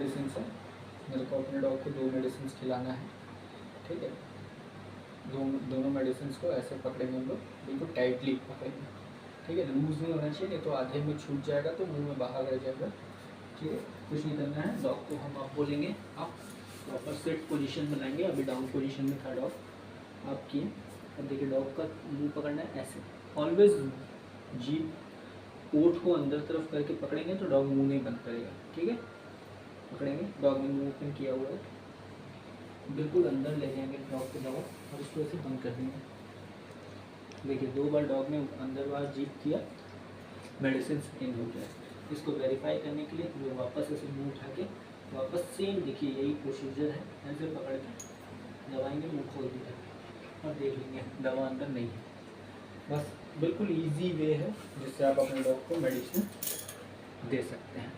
Medicine है, मेरे को अपने डॉग को 2 मेडिसिन खिलाना है, ठीक है। दोनों मेडिसिन को ऐसे पकड़ेंगे हम लोग, बिल्कुल टाइटली पकड़ेंगे, ठीक है। लूज नहीं होना चाहिए, नहीं तो आधे में छूट जाएगा तो मुंह में बाहर रह जाएगा, ठीक है। कुछ नहीं करना है, डॉग को हम आप बोलेंगे आप प्रॉपर सेट पोजीशन बनाएंगे। अभी डाउन पोजीशन में था डॉग, आप किए। अब देखिए डॉग का मुंह पकड़ना है ऐसे, ऑलवेज जीभ ओठ को अंदर तरफ करके पकड़ेंगे तो डॉग मुंह नहीं बंद करेगा, ठीक है। पकड़ेंगे, डॉग ने मुंह ओपन किया हुआ है, बिल्कुल अंदर ले जाएंगे डॉग को दवा और इसको ऐसे बंद कर देंगे। देखिए 2 बार डॉग ने अंदर बाहर जीभ किया, मेडिसिन चेंज हो गया। इसको वेरीफाई करने के लिए हम लोग वापस ऐसे मुंह उठा के वापस सेम, देखिए यही प्रोसीजर है, ऐसे पकड़ के दबाएंगे, मुंह खोल दिया और देख लेंगे दवा अंदर नहीं है। बस बिल्कुल इजी वे है जिससे आप अपने डॉग को मेडिसिन दे सकते हैं।